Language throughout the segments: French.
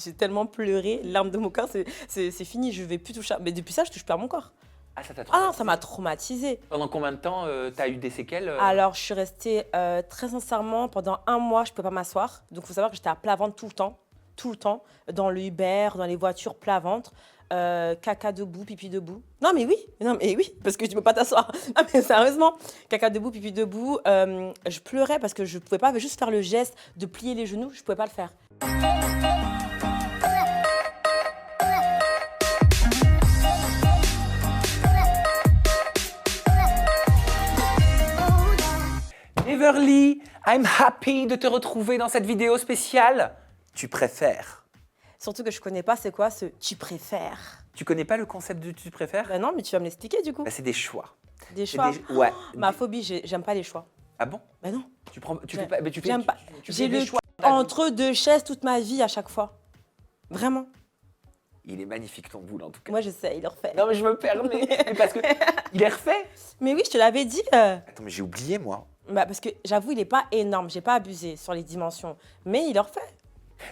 J'ai tellement pleuré, larmes de mon corps, c'est fini, je vais plus toucher. Mais depuis ça, je touche plus à mon corps. Ah, ça t'a Ah traumatisé. non, ça m'a traumatisée. Pendant combien de temps t'as eu des séquelles Alors, je suis restée très sincèrement pendant 1 mois, je ne pouvais pas m'asseoir. Donc, il faut savoir que j'étais à plat ventre tout le temps, dans le Uber, dans les voitures, plat ventre, caca debout, pipi debout. Non, mais oui, parce que tu ne peux pas t'asseoir. Non, mais sérieusement, caca debout, pipi debout. Je pleurais parce que je ne pouvais pas juste faire le geste de plier les genoux, je ne pouvais pas le faire. Neverly, I'm happy de te retrouver dans cette vidéo spéciale. Tu préfères. Surtout que je connais pas c'est quoi ce « tu préfères Tu connais pas le concept de tu préfères » ? Ben non, mais tu vas me l'expliquer du coup. C'est des choix. Des choix. Ouais. Ma phobie, j'aime pas les choix. Ah bon ? Ben non. Tu fais pas, mais tu fais, J'aime pas. tu J'ai fais des le choix. entre 2 chaises toute ma vie à chaque fois. Vraiment. Il est magnifique ton boule en tout cas. Moi je sais, il le refait. Non mais je me permets, mais parce que il est refait. Mais oui, je te l'avais dit. Attends mais j'ai oublié moi. Bah, parce que j'avoue, il est pas énorme, j'ai pas abusé sur les dimensions. Mais il le refait.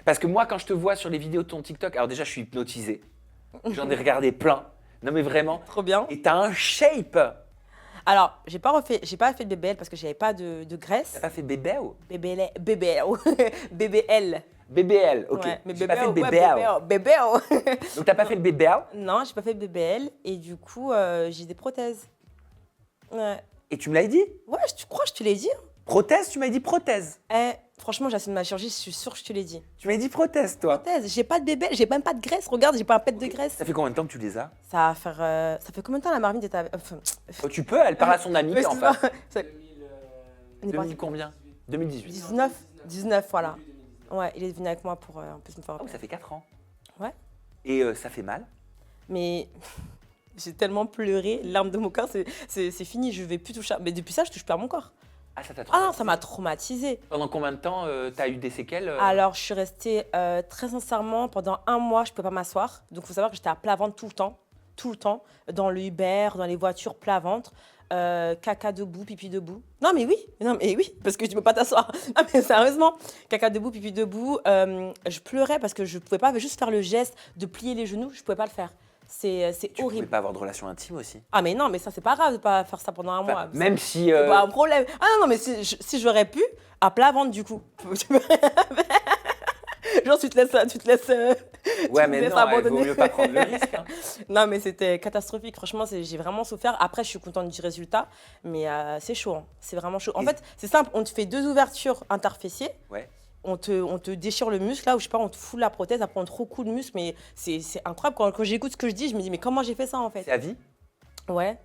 Parce que moi quand je te vois sur les vidéos de ton TikTok, alors déjà je suis hypnotisé. J'en ai regardé plein. Non mais vraiment. Trop bien. Et t'as un shape. Alors, j'ai pas fait de BBL parce que j'avais pas de graisse. T'as pas fait bébé ou BBL. BBL. BBL, ok. Ouais, mais J'ai pas fait le BBL. BBL. Donc t'as pas fait le BBL. Non, j'ai pas fait de BBL et du coup, j'ai des prothèses. Ouais. Et tu me l'as dit. Ouais, tu crois que je te l'ai dit? Prothèse, tu m'as dit prothèse. Franchement, j'assume ma chirurgie, je suis sûre que je te l'ai dit. Tu m'as dit prothèse toi. Prothèse, j'ai pas de bébé, j'ai même pas de graisse. Regarde, j'ai pas un pet de graisse. Ça fait combien de temps que tu les as? Ça va faire. Ça fait combien de temps la marmite est avec. Oh, tu peux, elle parle à son ami qui est en face. 2000 combien? 2018. 19, voilà. Ouais, il est venu avec moi pour en plus me faire. Oh, ça fait 4 ans. Ouais. Et ça fait mal? Mais j'ai tellement pleuré, larmes de mon corps, c'est fini, je vais plus toucher. Mais depuis ça, je touche plus à mon corps. Ah, ça t'a Ah traumatisé. non, ça m'a traumatisée. Pendant combien de temps t'as eu des séquelles Alors, je suis restée très sincèrement pendant 1 mois, je ne pouvais pas m'asseoir. Donc, il faut savoir que j'étais à plat ventre tout le temps, dans le Uber, dans les voitures, plat ventre, caca debout, pipi debout. Non, mais oui, parce que tu ne peux pas t'asseoir. Non, mais sérieusement, caca debout, pipi debout. Je pleurais parce que je ne pouvais pas juste faire le geste de plier les genoux, je ne pouvais pas le faire. C'est Tu horrible. pouvais pas avoir de relation intime aussi? Ah, mais non, mais ça, c'est pas grave de pas faire ça pendant 1 mois. Enfin, même si. C'est pas un problème. Ah non, mais si j'aurais pu, à plat ventre du coup. Genre, tu te laisses. Ouais, tu mais laisses non, il vaut abandonner. mieux pas prendre le risque. Hein. Non, mais c'était catastrophique. Franchement, j'ai vraiment souffert. Après, je suis contente du résultat, mais c'est chaud. Hein. C'est vraiment chaud. En fait, c'est simple. On te fait 2 ouvertures interfessiers. Ouais. On te déchire le muscle, là, ou je sais pas, on te fout la prothèse, après on te recoue le muscle, mais c'est incroyable. Quand j'écoute ce que je dis, je me dis, mais comment j'ai fait ça, en fait? C'est à vie? Ouais.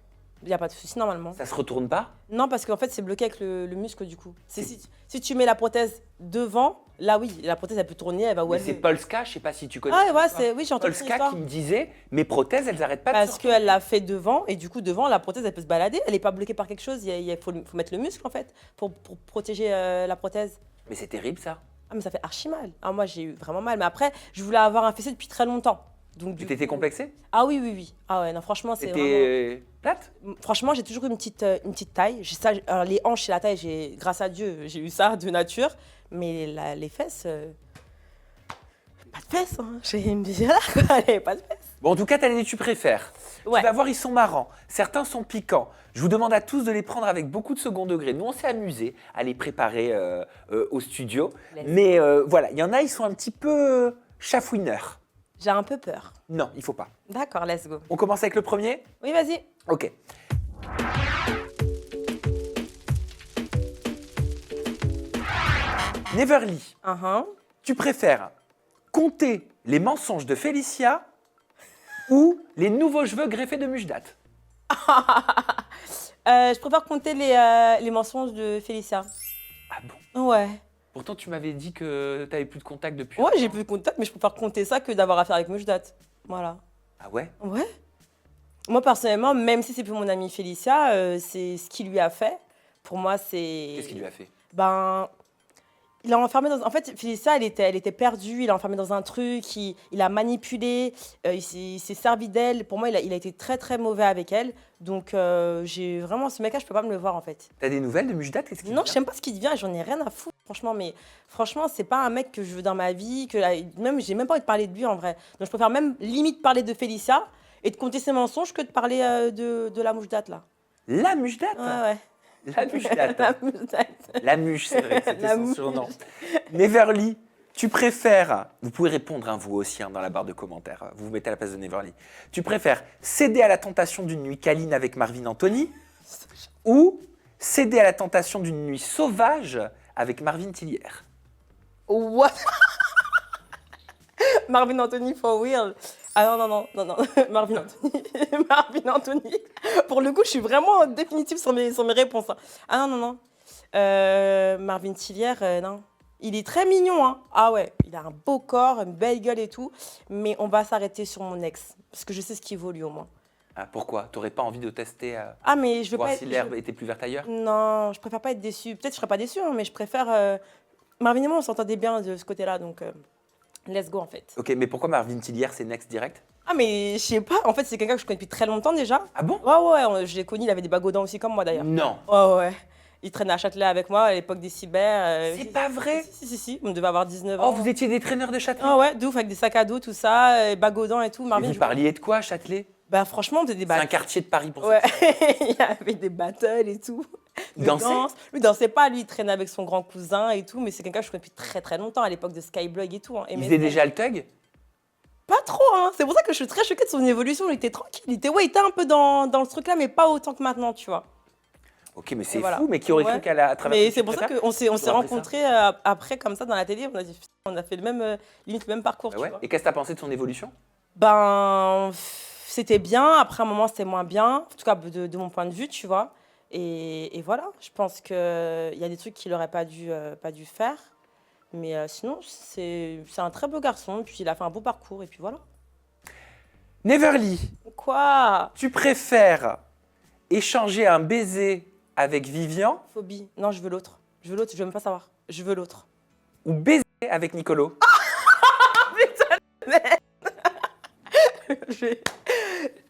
Il n'y a pas de souci, normalement. Ça se retourne pas? Non, parce qu'en fait, c'est bloqué avec le muscle, du coup. Si tu mets la prothèse devant, là, oui, la prothèse, elle peut tourner, elle va où Mais elle c'est veut. Polska, je sais pas si tu connais. Ah ouais, oui, j'ai entendu cette Polska histoire. qui me disait, mes prothèses, elles arrêtent pas de Parce sortir. qu'elle l'a fait devant, et du coup, devant, la prothèse, elle peut se balader. Elle n'est pas bloquée par quelque chose. Il faut mettre le muscle, en fait, pour protéger la prothèse. Mais c'est terrible ça. Ah, mais ça fait archi mal. Ah, moi, j'ai eu vraiment mal. Mais après, je voulais avoir un fessier depuis très longtemps. Donc, Tu t'étais complexée? Ah oui. Ah ouais, non, franchement, c'est vraiment... T'étais plate? Franchement, j'ai toujours eu une petite taille. Alors, les hanches et la taille, grâce à Dieu, j'ai eu ça de nature. Mais les fesses, pas de fesses. Hein. J'ai une là, quoi. Pas de fesses. Bon, en tout cas, t'as les tu préfères. Ouais. Tu vas voir, ils sont marrants. Certains sont piquants. Je vous demande à tous de les prendre avec beaucoup de second degré. Nous, on s'est amusés à les préparer au studio. Mais voilà, il y en a, ils sont un petit peu chafouineurs. J'ai un peu peur. Non, il faut pas. D'accord, let's go. On commence avec le premier? Oui, vas-y. Ok. Neverly, tu préfères compter les mensonges de Félicia ou les nouveaux cheveux greffés de Mujdat? Je préfère compter les mensonges de Félicia. Ah bon? Ouais. Pourtant, tu m'avais dit que tu n'avais plus de contact depuis. Ouais, j'ai plus de contact, mais je préfère compter ça que d'avoir affaire avec Mujdat. Voilà. Ah ouais? Ouais. Moi, personnellement, même si c'est plus mon amie Félicia, c'est ce qu'il lui a fait. Pour moi, c'est... Qu'est-ce qu'il lui a fait? Ben, Il l'a enfermé dans. En fait, Félicia, elle était perdue. Il l'a enfermée dans un truc. Il a manipulé. Il s'est servi d'elle. Pour moi, il a été très, très mauvais avec elle. Donc, j'ai vraiment. Ce mec-là, je peux pas me le voir, en fait. T'as des nouvelles de Mujdat? Qu'est-ce qu'il Non, je devient? sais même pas ce qu'il devient. J'en ai rien à foutre, franchement. Mais franchement, c'est pas un mec que je veux dans ma vie. Même, j'ai même pas envie de parler de lui, en vrai. Donc, je préfère même limite parler de Félicia et de compter ses mensonges que de parler de la mouche date, là. La Mujdat? Ouais, ouais. La Mujdat. La mouche date. La Muche, c'est vrai, c'était La son mouche. surnom. Neverly, tu préfères, vous pouvez répondre hein, vous aussi hein, dans la barre de commentaires, vous vous mettez à la place de Neverly, tu préfères céder à la tentation d'une nuit câline avec Marvin Anthony ou céder à la tentation d'une nuit sauvage avec Marvin Tillière? What? Marvin Anthony for real. Ah non, non, non, non, non. Marvin Anthony. Marvin Anthony. Pour le coup, je suis vraiment définitive sur mes réponses, hein. Ah non, non, non. Marvin Tillière, non. Il est très mignon, hein. Ah ouais, il a un beau corps, une belle gueule et tout. Mais on va s'arrêter sur mon ex. Parce que je sais ce qu'il vaut lui au moins. Ah, pourquoi? T'aurais pas envie de tester Ah, mais je veux voir pas si être. l'herbe était plus verte ailleurs? Non, je préfère pas être déçue. Peut-être que je serais pas déçue, hein, mais je préfère. Marvin et moi, on s'entendait bien de ce côté-là, donc let's go en fait. Ok, mais pourquoi Marvin Tillière c'est next direct? Ah, mais je sais pas, en fait, c'est quelqu'un que je connais depuis très longtemps déjà. Ah bon? Ouais, ouais, je l'ai connu, il avait des bagues aux dents aussi comme moi d'ailleurs. Non. Ouais, ouais. Il traînait à Châtelet avec moi à l'époque des cyber. C'est pas vrai? Si, on devait avoir 19 Oh, ans. vous étiez des traîneurs de Châtelet? Ah ouais, de ouf, avec des sacs à dos, tout ça, bagues aux dents et tout. Et Marvin, vous parliez de quoi, Châtelet? Bah franchement, on faisait des C'est un battles. quartier de Paris pour Ouais, il y avait des battles et tout. Il De dansait? danse. Lui, il dansait pas, lui, il traînait avec son grand cousin et tout, mais c'est quelqu'un que je connais depuis très très longtemps, à l'époque de Skyblog et tout. Hein, Il MSN. faisait déjà le thug? Pas trop, hein. C'est pour ça que je suis très choquée de son évolution. Il était tranquille. Ouais, il était un peu dans ce truc-là, mais pas autant que maintenant, tu vois. Ok, mais c'est Voilà. fou, mais qui aurait cru Ouais. qu'elle a à travers Mais tout c'est pour ça Twitter, qu'on s'est t'aurais appris ça? rencontrés après, comme ça, dans la télé. On a dit, putain, on a fait le même, limite le même parcours, Bah tu ouais. vois. Et qu'est-ce que t'as pensé de son évolution? Ben, c'était bien. Après un moment, c'était moins bien. En tout cas, de mon point de vue, tu vois. Et voilà. Je pense qu'il y a des trucs qu'il n'aurait pas dû faire. Mais sinon, c'est un très beau garçon. Puis il a fait un beau parcours. Et puis voilà. Neverly, Quoi? tu préfères échanger un baiser avec Vivian Phobie. Non, je veux l'autre. Je veux l'autre. Je veux même pas savoir. Je veux l'autre. ou baiser avec Nicolo?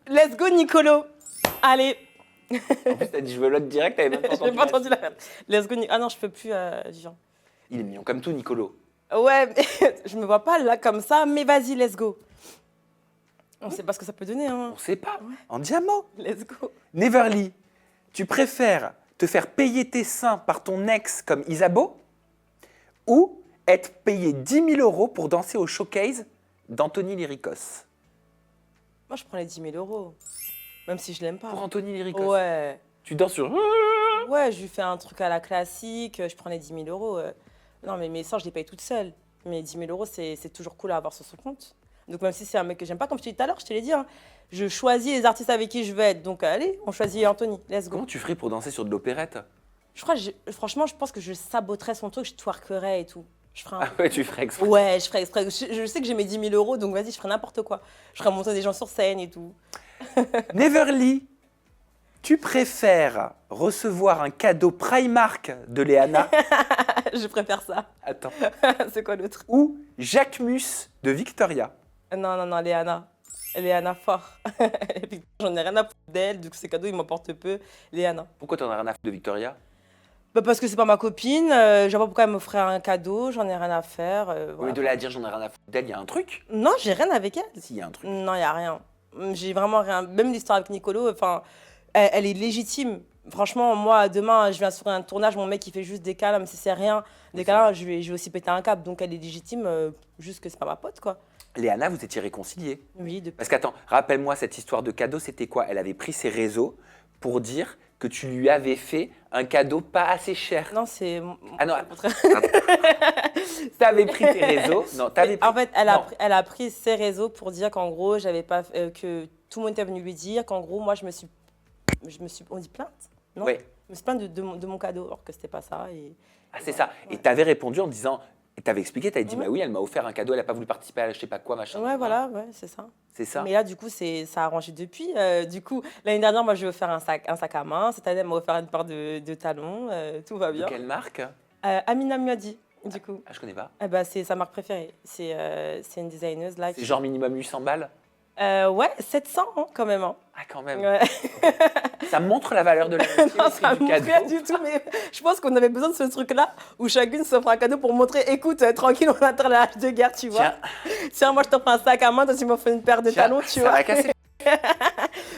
Let's go, Nicolo. Allez. En plus, t'as dit je veux l'autre direct, t'avais même pas Je entendu. n'ai pas entendu la rêve. Let's go, Ah non, je peux plus, Vivian. Il est mignon comme tout, Nicolo. Ouais, mais je me vois pas là comme ça, mais vas-y, let's go. On sait pas ce que ça peut donner, hein. On sait pas. En diamant. Let's go. Neverly, tu préfères te faire payer tes seins par ton ex comme Isabeau ou être payé 10 000 € pour danser au showcase d'Anthony Lyricos? Moi, je prends les 10 000 euros. Même si je l'aime pas. Pour Anthony Lyricos. Ouais. Tu danses sur... Ouais, je lui fais un truc à la classique, je prends les 10 000 euros. Non, mais mes seins, je les paye toute seule. Mais 10 000 euros, c'est toujours cool à avoir sur son compte. Donc, même si c'est un mec que j'aime pas, comme je t'ai dit tout à l'heure, je te l'ai dit, hein, je choisis les artistes avec qui je veux être. Donc, allez, on choisit Anthony. Let's go. Comment tu ferais pour danser sur de l'opérette? Franchement, je pense que je saboterais son truc, je twerkerais et tout. Je ferais un... Ah ouais, tu ferais exprès. Ouais, je ferais exprès. Je sais que j'ai mes 10 000 euros, donc vas-y, je ferais n'importe quoi. Je ferais monter des gens sur scène et tout. Neverly, tu préfères recevoir un cadeau Primark de Léana Je préfère ça. attends, C'est quoi l'autre? ou Jacquemus de Victoria? Non, non, non, Léana. Léana fort. Et puis, j'en ai rien à foutre d'elle, du coup, ces cadeaux, ils m'emportent peu. Léana. Pourquoi t'en as rien à foutre de Victoria? Bah, parce que c'est pas ma copine, je vois pas pourquoi elle m'offrait un cadeau, j'en ai rien à faire. Au Voilà. lieu de la dire j'en ai rien à foutre d'elle, il y a un truc? Non, j'ai rien avec elle. S'il y a un truc. Non, il y a rien. J'ai vraiment rien. Même l'histoire avec Nicolo, enfin, elle est légitime. Franchement, moi, demain, je viens sur un tournage, mon mec, il fait juste des câlins, même si c'est rien. Des câlins, je vais aussi péter un câble. Donc, elle est légitime, juste que c'est pas ma pote, quoi. Léana, vous étiez réconciliés? Oui, depuis. Parce qu'attends, rappelle-moi cette histoire de cadeau, c'était quoi? Elle avait pris ses réseaux pour dire que tu lui avais fait un cadeau pas assez cher. Non, c'est. Ah non, t'avais pris tes réseaux. Non, t'avais pris... En fait, Non. elle a pris ses réseaux pour dire qu'en gros, j'avais pas, que tout le monde était venu lui dire qu'en gros, moi, je me suis, on dit plainte, non? Ouais. Je me suis plainte de mon cadeau, alors que c'était pas ça. Ah, c'est ça. Et t'avais répondu en disant, et t'avais expliqué, t'avais dit, Ouais. bah oui, elle m'a offert un cadeau, elle a pas voulu participer à je sais pas quoi, machin. Ouais, voilà, ouais, c'est ça. C'est ça. Mais là, du coup, ça a arrangé depuis. Du coup, l'année dernière, moi, je vais offert un sac à main. Cette année, elle m'a offert une paire de talons. Tout va De bien. quelle marque? Amina Muadi. du coup. Ah, je connais pas. Eh ben, c'est sa marque préférée. C'est une designeuse là. C'est genre minimum 800 balles. Ouais, 700 hein, quand même. Hein. Ah, quand même. Ouais. Ça montre la valeur de l'amitié. Non, au prix ça du montre cadeau. rien du tout, mais je pense qu'on avait besoin de ce truc-là où chacune s'offre un cadeau pour montrer, écoute, tranquille, on attend la hache de guerre, tu vois. Tiens, Tiens, moi je t'offre un sac à main, toi tu m'offres une paire de tiens, talons, tu ça vois. va casser.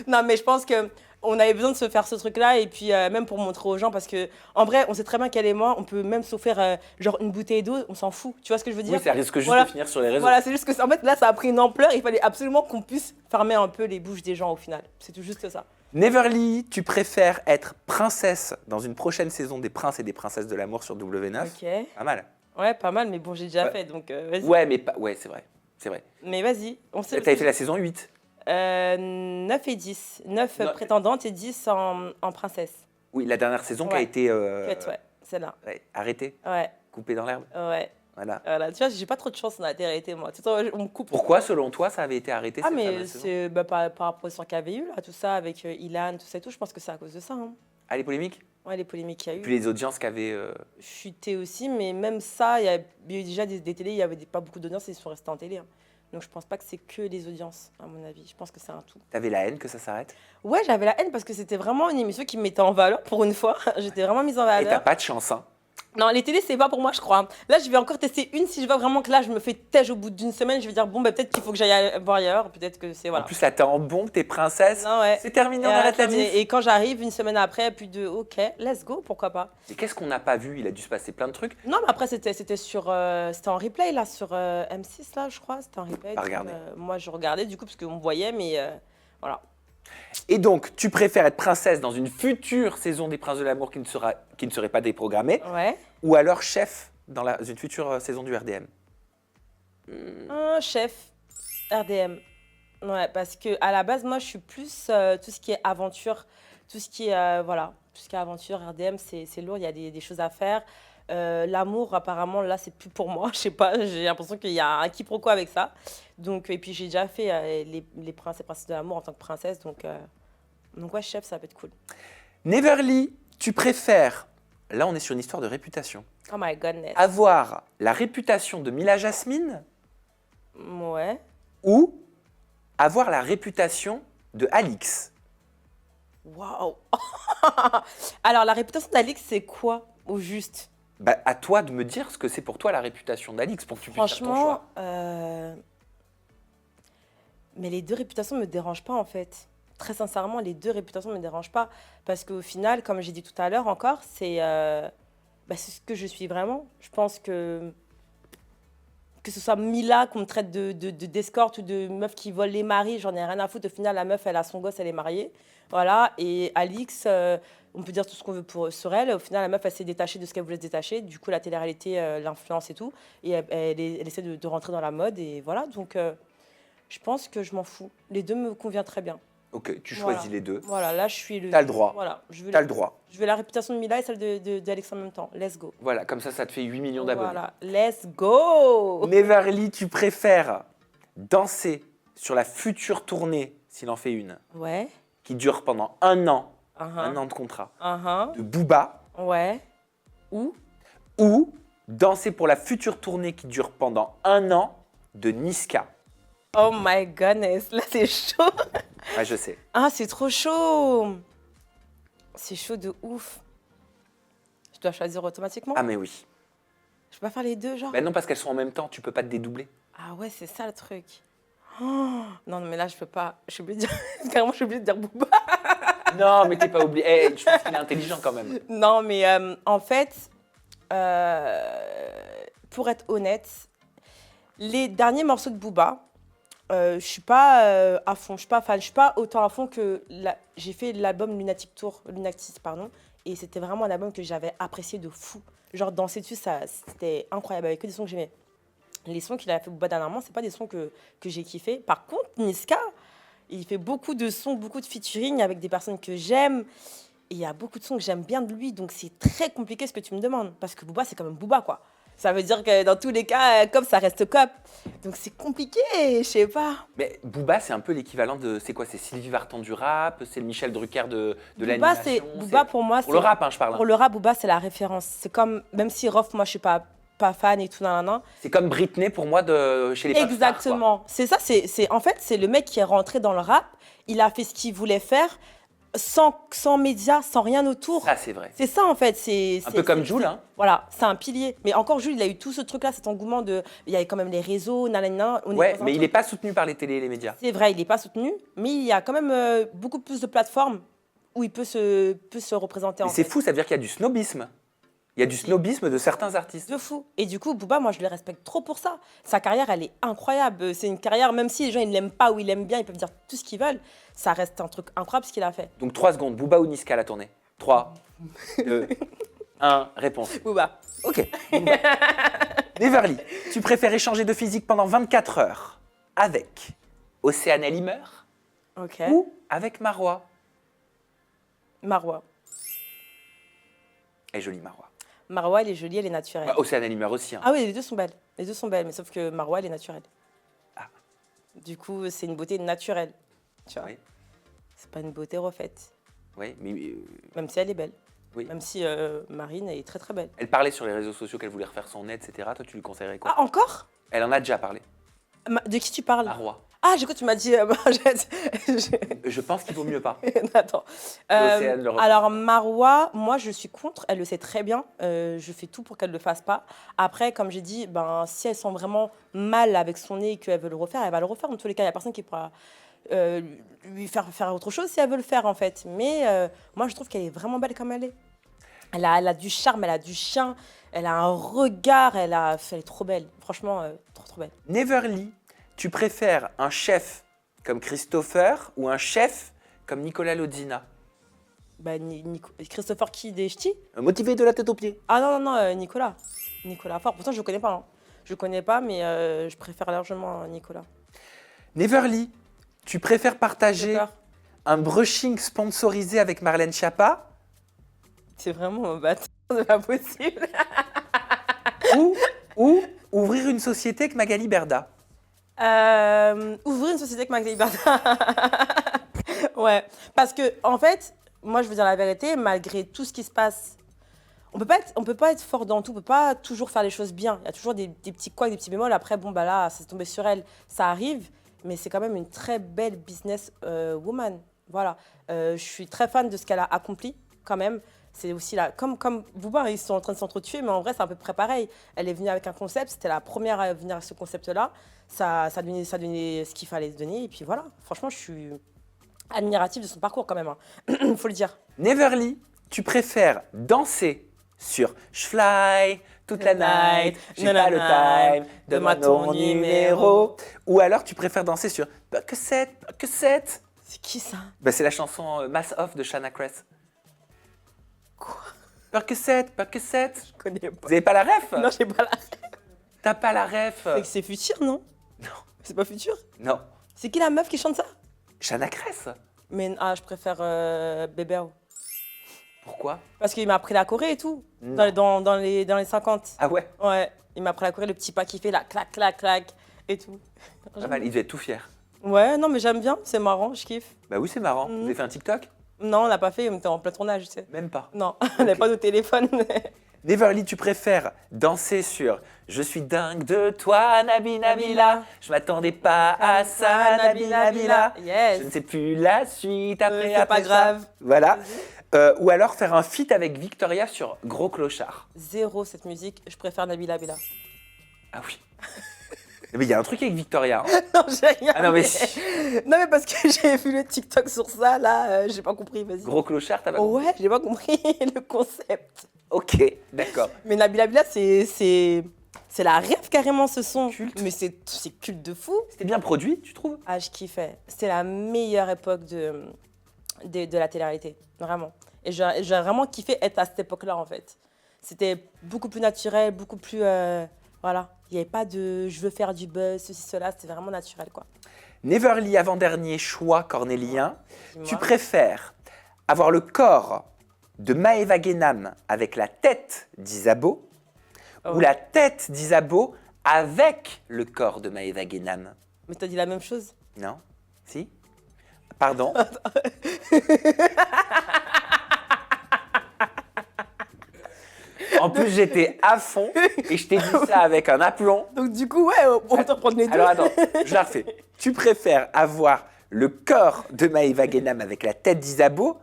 Non, mais je pense que on avait besoin de se faire ce truc-là et puis même pour montrer aux gens parce que en vrai, on sait très bien qu'elle et moi, on peut même s'offrir genre une bouteille d'eau, on s'en fout. Tu vois ce que je veux dire? Oui, ça risque juste Voilà. de finir sur les réseaux. Voilà, c'est juste que en fait là, ça a pris une ampleur. Il fallait absolument qu'on puisse fermer un peu les bouches des gens au final. C'est tout juste ça. Neverly, tu préfères être princesse dans une prochaine saison des princes et des princesses de l'amour sur W9? Ok. Pas mal. Ouais, pas mal, mais bon, j'ai déjà Ouais. fait, donc vas-y. Ouais, mais pas. Ouais, c'est vrai. C'est vrai. Mais vas-y, on sait. T'avais fait la saison 8. 9 et 10. 9 Non. prétendantes et 10 en princesse. Oui, la dernière saison qui a Ouais. été Ouais, c'est là. ouais, arrêtée, Ouais, coupée dans l'herbe. ouais. Voilà. Voilà, tu vois, j'ai pas trop de chance en télé-réalité, moi. Tout le temps, on me coupe. Pourquoi, selon toi, ça avait été arrêté Ah, cette mais fameuse saison? c'est par rapport au sang qu'il y avait eu, là, tout ça, avec Ilan, tout ça et tout. Je pense que c'est à cause de ça. Hein. Ah, les polémiques? Ouais, les polémiques qu'il y a eu. Puis les audiences qu'avaient. Chuté aussi, mais même ça, il y a eu déjà des télés, il y avait pas beaucoup d'audience et ils sont restés en télé. Hein. Donc je pense pas que c'est que les audiences, à mon avis. Je pense que c'est un tout. T'avais la haine que ça s'arrête? Ouais, j'avais la haine parce que c'était vraiment une émission qui me mettait en valeur pour une fois. J'étais vraiment mise en Et t'as valeur. pas de chance, hein? Non, les télés, c'est pas pour moi, je crois. Là, je vais encore tester une. Si je vois vraiment que là, je me fais têche au bout d'une semaine, je vais dire, bon, bah, peut-être qu'il faut que j'aille voir ailleurs. Peut-être que c'est. En Voilà. plus, là, t'es en bombe, t'es princesse. Non, ouais. C'est terminé, Et on voilà, arrête la terminé. diff. Et quand j'arrive, une semaine après, plus de OK, let's go, pourquoi pas. Et qu'est-ce qu'on n'a pas vu? Il a dû se passer plein de trucs. Non, mais après, c'était sur. C'était en replay, là, sur M6, là, je crois. C'était en replay. Pas Du coup, regardé. moi, je regardais, du coup, parce qu'on me voyait, mais voilà. Et donc, tu préfères être princesse dans une future saison des Princes de l'amour qui ne serait pas déprogrammée, Ouais. ou alors chef dans une future saison du RDM? Un chef RDM. Ouais, parce que à la base, moi, je suis plus tout ce qui est aventure, tout ce qui est voilà, tout ce qui est aventure RDM, c'est lourd. Il y a des choses à faire. L'amour, apparemment, là, c'est plus pour moi. Je sais pas. J'ai l'impression qu'il y a un quiproquo avec ça. Donc, et puis j'ai déjà fait les princes et princesses de l'amour en tant que princesse. Donc ouais, chef, ça peut être cool. Neverly, tu préfères, là on est sur une histoire de réputation, Oh my goodness. avoir la réputation de Mila Jasmine Ouais. ou avoir la réputation de Alix? Waouh. Alors, la réputation d'Alix, c'est quoi au juste? Bah, à toi de me dire ce que c'est pour toi la réputation d'Alix pour que tu puisses faire ton Franchement, choix. mais les deux réputations ne me dérangent pas en fait. Très sincèrement, les deux réputations ne me dérangent pas. Parce qu'au final, comme j'ai dit tout à l'heure encore, c'est c'est ce que je suis vraiment. Je pense que ce soit Mila qu'on me traite d'escorte ou de meuf qui vole les maris, j'en ai rien à foutre. Au final, la meuf, elle a son gosse, elle est mariée. Voilà. Et Alix, on peut dire tout ce qu'on veut sur elle. Au final, la meuf, elle s'est détachée de ce qu'elle voulait se détacher. Du coup, la télé-réalité, l'influence et tout. Et elle essaie de rentrer dans la mode. Et voilà. Donc, je pense que je m'en fous. Les deux me conviennent très bien. Ok, tu Voilà. choisis les deux. Voilà, là, je suis le. T'as le droit. Voilà. Je veux T'as le droit. Je veux la réputation de Mila et celle d'Alex en même temps. Let's go. Voilà, comme ça te fait 8 millions d'abonnés. Voilà. Let's go. Neverly, tu préfères danser sur la future tournée, s'il en fait une, Ouais. qui dure pendant un an, Uh-huh. un an de contrat, Uh-huh. de Booba, Ouais. Où? ou danser pour la future tournée qui dure pendant un an de Niska? Oh my goodness. Là, c'est chaud. Ouais, je sais. Ah, c'est trop chaud. C'est chaud de ouf. Je dois choisir automatiquement. Ah mais oui. Je peux pas faire les deux, genre? Ben non, parce qu'elles sont en même temps, tu peux pas te dédoubler. Ah ouais, c'est ça le truc. Oh, non, mais là, je peux pas. Je suis obligée de dire... Carrément, je suis obligée de dire Booba. Non, mais t'es pas oublié. Eh, je pense qu'il est intelligent quand même. Non, mais en fait, pour être honnête, les derniers morceaux de Booba, je suis pas à fond, je suis pas fan, je suis pas autant à fond que j'ai fait l'album Lunatic, pardon, et c'était vraiment un album que j'avais apprécié de fou. Genre danser dessus, c'était incroyable, avec que des sons que j'aimais. Les sons qu'il a fait Booba dernièrement, c'est pas des sons que j'ai kiffé. Par contre, Niska, il fait beaucoup de sons, beaucoup de featuring avec des personnes que j'aime. Et il y a beaucoup de sons que j'aime bien de lui, donc c'est très compliqué ce que tu me demandes. Parce que Booba, c'est quand même Booba, quoi. Ça veut dire que dans tous les cas, Cop, ça reste Cop. Donc c'est compliqué, je sais pas. Mais Booba, c'est un peu l'équivalent de. C'est quoi? C'est Sylvie Vartan du rap, c'est le Michel Drucker de Booba, l'animation. Booba, pour moi, Pour le rap, hein, je parle. Pour le rap, Booba, c'est la référence. C'est comme, même si Rof, moi, je suis pas pas fan et tout, nanana. C'est comme Britney pour moi chez les pop stars, quoi. Exactement. C'est ça, en fait, c'est le mec qui est rentré dans le rap, il a fait ce qu'il voulait faire, sans médias, sans rien autour. Ça, c'est vrai. C'est ça, en fait. Un peu comme Jul, hein. Voilà, c'est un pilier. Mais encore, Jules, il a eu tout ce truc-là, cet engouement de. Il y avait quand même les réseaux, nanana. Ouais, mais il n'est pas soutenu par les télés et les médias. C'est vrai, il n'est pas soutenu, mais il y a quand même beaucoup plus de plateformes où il peut se représenter. Mais En c'est fait. fou, ça veut dire qu'il y a du snobisme. Il y a du snobisme de certains artistes. De fou. Et du coup, Booba, moi, je le respecte trop pour ça. Sa carrière, elle est incroyable. C'est une carrière, même si les gens, ils ne l'aiment pas ou ils l'aiment bien, ils peuvent dire tout ce qu'ils veulent. Ça reste un truc incroyable ce qu'il a fait. Donc 3 secondes, Booba ou Niska la tournée 3, 2, 1, réponse. Booba. Ok. Booba. Neverly, tu préfères échanger de physique pendant 24 heures avec Océane Elimer Ok. ou avec Marois? Marwa. Elle est jolie, Marois. Marwa, elle est jolie, elle est naturelle. Bah, Océane Elimer aussi. Hein. Ah oui, les deux sont belles. Les deux sont belles, mais sauf que Marwa, elle est naturelle. Ah. Du coup, c'est une beauté naturelle. Tu vois. Oui, C'est pas une beauté refaite. oui, mais Même si elle est belle. oui. Même si Marine est très très belle. Elle parlait sur les réseaux sociaux qu'elle voulait refaire son nez, etc. Toi, tu lui conseillerais quoi? Ah, encore? Elle en a déjà parlé. De qui tu parles? Marois. Ah, j'ai cru que tu m'as dit. Je pense qu'il vaut mieux pas. Attends. Océane le refait. Alors, Marwa, moi, je suis contre. Elle le sait très bien. Je fais tout pour qu'elle ne le fasse pas. Après, comme j'ai dit, ben, si elle sent vraiment mal avec son nez et qu'elle veut le refaire, elle va le refaire. Dans tous les cas, il n'y a personne qui pourra lui faire autre chose si elle veut le faire, en fait. Mais moi, je trouve qu'elle est vraiment belle comme elle est. Elle a du charme, elle a du chien, elle a un regard, elle est trop belle. Franchement, trop belle. Neverly, tu préfères un chef comme Christopher ou un chef comme Nicolas Lodzina? Bah, Christopher qui des ch'tis? Motivé de la tête aux pieds. Ah non, Nicolas. Nicolas Fort. Pourtant, je ne connais pas. Hein. Je ne connais pas, mais je préfère largement Nicolas. Neverly, tu préfères partager J'ai peur. un brushing sponsorisé avec Marlène Schiappa C'est vraiment un bâtard, c'est pas possible. ou ouvrir une société avec Magali Berda? Ouvrir une société avec Magali Berda. Ouais, parce que en fait, moi je veux dire la vérité, malgré tout ce qui se passe, on peut pas être fort dans tout, on peut pas toujours faire les choses bien. Il y a toujours des petits couacs, des petits bémols. Après, bon bah là, c'est tombé sur elle, ça arrive, mais c'est quand même une très belle business woman. Voilà, je suis très fan de ce qu'elle a accompli quand même. C'est aussi là, comme Booba, ils sont en train de s'entretuer, mais en vrai, c'est à peu près pareil. Elle est venue avec un concept, c'était la première à venir avec ce concept-là. Ça donnait ce qu'il fallait donner, et puis voilà. Franchement, je suis admirative de son parcours quand même, il faut le dire. Neverly, tu préfères danser sur Je fly toute la night, j'ai pas le time, donne-moi ton numéro. Ou alors tu préfères danser sur Percocet, Percocet. C'est qui ça? Bah, c'est la chanson Mass Off de Shanna Cress. Quoi? Percocet, Percocet. Je connais pas. Vous avez pas la ref? Non, j'ai pas la... T'as pas la ref? C'est que c'est Futur, non? Non. C'est pas Futur? Non. C'est qui la meuf qui chante ça? Shanna Cress. Mais je préfère Bébéo. Pourquoi? Parce qu'il m'a appris la Corée et tout, Non. dans les 50. Ah ouais? Ouais, il m'a appris la Corée, le petit pas qui fait là, clac, clac, clac, et tout. Pas mal, il devait être tout fier. Ouais, non, mais j'aime bien, c'est marrant, je kiffe. Bah oui, c'est marrant. Vous avez fait un TikTok? Non, on l'a pas fait, on était en plein tournage, tu sais. Même pas. Non, on n'avait pas de téléphone. Neverly, tu préfères danser sur Je suis dingue de toi, Nabi Nabila. Je m'attendais pas à ça, Nabi Nabila. Yes. Je ne sais plus la suite après. C'est après pas ça. grave. Voilà. Ou alors faire un feat avec Victoria sur Gros Clochard. Zéro cette musique, je préfère Nabila Bella. Ah oui. Mais il y a un truc avec Victoria. Hein. Non, j'ai rien. Ah non, mais fait. si. Non, mais parce que j'ai vu le TikTok sur ça, là, j'ai pas compris, vas-y. Gros Clochard, t'as pas Ouais, j'ai pas compris le concept. Ok, d'accord. Mais Nabila Bella, c'est la rêve carrément ce son. Culte. Mais c'est culte de fou. C'était bien produit, tu trouves? Ah, je kiffais. C'était la meilleure époque de la télé-réalité, vraiment. Et j'ai vraiment kiffé être à cette époque-là, en fait. C'était beaucoup plus naturel, beaucoup plus... voilà. Il n'y avait pas de « je veux faire du buzz, ceci, cela ». C'était vraiment naturel, quoi. Neverly, avant-dernier choix cornélien. Dis-moi. Tu préfères avoir le corps de Maëva Guénam avec la tête d'Isabeau ou la tête d'Isabeau avec le corps de Maëva Guénam? Mais t'as dit la même chose? Non? Si? Pardon? En plus, j'étais à fond et je t'ai dit ça avec un aplomb. Donc du coup, ouais, on peut reprendre les deux. Alors attends, je la refais. Tu préfères avoir le corps de Maëva Guénam avec la tête d'Isabeau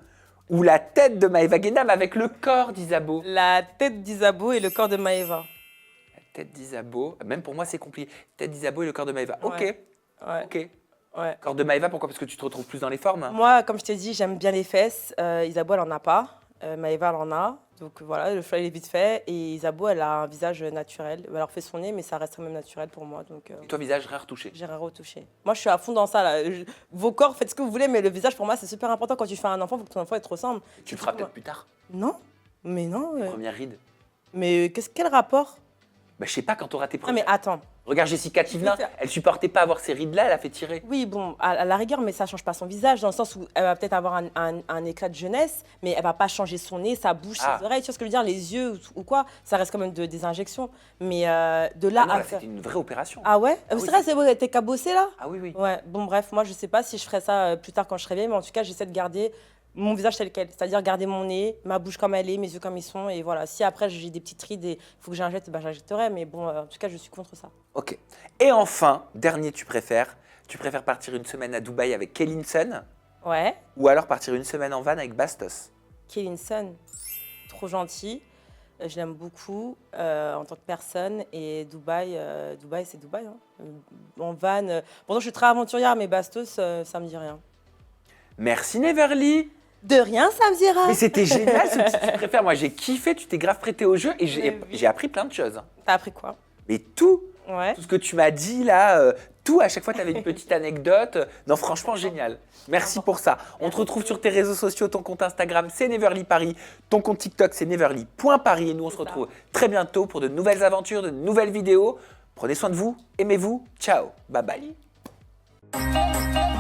ou la tête de Maëva Guénam avec le corps d'Isabeau? La tête d'Isabeau et le corps de Maëva. La tête d'Isabeau, même pour moi c'est compliqué. Tête d'Isabeau et le corps de Maëva. Ok, Ouais. ok. Ouais. Corps de Maëva, pourquoi? Parce que tu te retrouves plus dans les formes? Moi, comme je t'ai dit, j'aime bien les fesses. Isabeau, elle en a pas. Maëva, elle en a. Donc voilà, le choix, il est vite fait. Et Isabeau, elle a un visage naturel. Elle leur fait son nez, mais ça reste quand même naturel pour moi. Donc Et toi, visage rare touché. j'ai rien retouché. Moi, je suis à fond dans ça. Là. Vos corps, faites ce que vous voulez, mais le visage, pour moi, c'est super important. Quand tu fais un enfant, il faut que ton enfant il te ressemble. Tu le feras peut-être plus tard. Non, mais non. Première ride. Mais quel rapport? Bah, je sais pas quand t'auras tes Ah, premières. mais attends. Regarde Jessica Tivna, elle supportait pas avoir ces rides-là, elle a fait tirer. Oui, bon, à la rigueur, mais ça change pas son visage, dans le sens où elle va peut-être avoir un éclat de jeunesse, mais elle va pas changer son nez, sa bouche, Ah. ses oreilles, tu vois ce que je veux dire, les yeux ou quoi, ça reste quand même des injections. Mais de là Non, à là, faire... c'était une vraie opération. Ah ouais? Ah oui, C'est vrai, c'est vrai, t'es cabossé là? Ah oui, oui. Ouais, bon bref, moi je sais pas si je ferai ça plus tard quand je serai vieille, mais en tout cas j'essaie de garder mon visage tel quel, c'est-à-dire garder mon nez, ma bouche comme elle est, mes yeux comme ils sont, et voilà. Si après j'ai des petites rides et il faut que j'injecte, bah, j'injecterai, mais bon, en tout cas je suis contre ça. Ok. Et enfin, dernier, tu préfères partir une semaine à Dubaï avec Kellinson Ouais, ou alors partir une semaine en van avec Bastos? Kellinson, trop gentil, je l'aime beaucoup en tant que personne, et Dubaï, Dubaï c'est Dubaï, hein. En van, pourtant je suis très aventurière, mais Bastos, ça me dit rien. Merci Neverly. De rien, ça me dira. Mais c'était génial ce petit tu préfères. Moi j'ai kiffé, tu t'es grave prêté au jeu et Mais oui. j'ai appris plein de choses. T'as appris quoi? Mais tout Ouais. ce que tu m'as dit là, tout, à chaque fois tu avais une petite anecdote. Non, franchement génial. Merci pour ça. On te retrouve sur tes réseaux sociaux, ton compte Instagram c'est Neverly Paris, ton compte TikTok c'est neverly.paris et nous on se retrouve très bientôt pour de nouvelles aventures, de nouvelles vidéos. Prenez soin de vous, aimez-vous, ciao, bye bye.